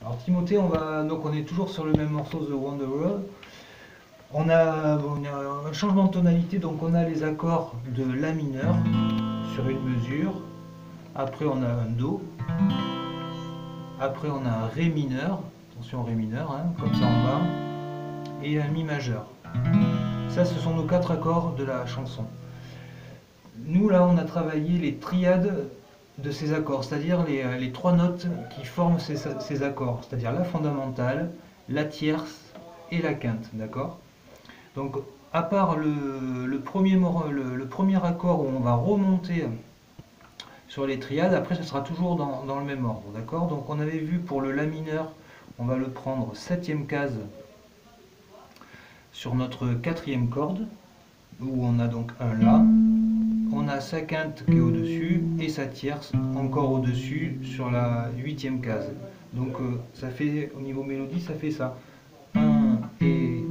Alors Timothée, on est toujours sur le même morceau The Wonder World. On a un changement de tonalité, donc on a les accords de La mineur sur une mesure. Après on a un Do. Après on a un Ré mineur, attention Ré mineur, hein, comme ça en bas. Et un Mi majeur. Ça, ce sont nos 4 accords de la chanson. Nous là, on a travaillé les triades de ces accords, c'est-à-dire les 3 notes qui forment ces accords, c'est-à-dire la fondamentale, la tierce et la quinte, d'accord? Donc, à part le premier accord où on va remonter sur les triades, après ce sera toujours dans le même ordre, d'accord? Donc on avait vu pour le La mineur, on va le prendre 7e case sur notre 4e corde, où on a donc un La, on a sa quinte qui est au-dessus et sa tierce encore au-dessus sur la 8e case. Donc ça fait, au niveau mélodie, ça fait ça. 1 et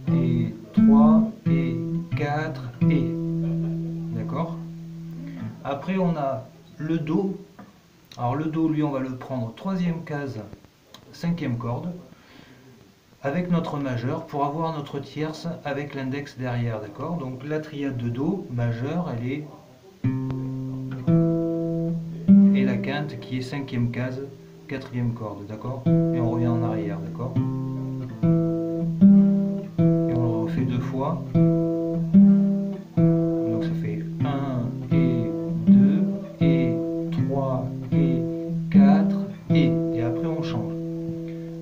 2 et 3 et 4 et. D'accord? Après on a le Do. Alors le Do, lui, on va le prendre 3e case, 5e corde, avec notre majeur pour avoir notre tierce avec l'index derrière, d'accord? Donc la triade de Do majeur, elle est, et la quinte qui est 5e case, 4e corde, d'accord? Et on revient en arrière, d'accord? Et on le refait 2 fois. Donc ça fait 1 et 2 et 3 et 4 et après on change.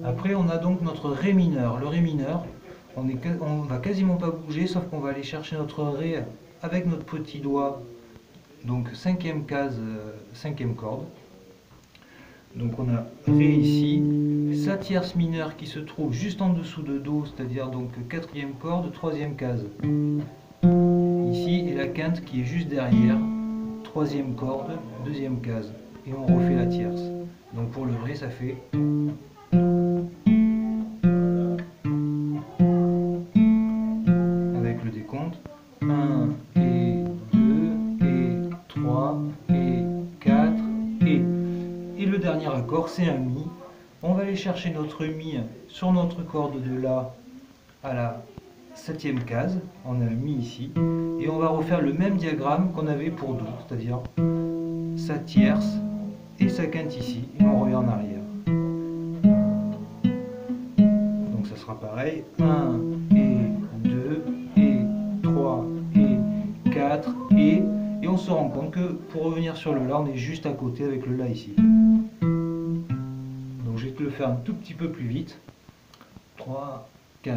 Après on a donc notre Ré mineur. Le Ré mineur, on va quasiment pas bouger, sauf qu'on va aller chercher notre Ré avec notre petit doigt, donc 5e case, 5e corde. Donc on a Ré ici, sa tierce mineure qui se trouve juste en dessous de Do, c'est-à-dire donc 4e corde, 3e case. Ici, et la quinte qui est juste derrière, 3e corde, 2e case. Et on refait la tierce. Donc pour le Ré, ça fait... avec le décompte, 1 et 2 et 3 et 4 et... Et le dernier accord, c'est un Mi. On va aller chercher notre Mi sur notre corde de La à la 7e case. On a un Mi ici. Et on va refaire le même diagramme qu'on avait pour Do, c'est-à-dire sa tierce et sa quinte ici. Et on revient en arrière. Donc ça sera pareil. 1 et 2 et 3 et 4 et... Et on se rend compte que pour revenir sur le La, on est juste à côté avec le La ici. Donc je vais te le faire un tout petit peu plus vite. 3, 4,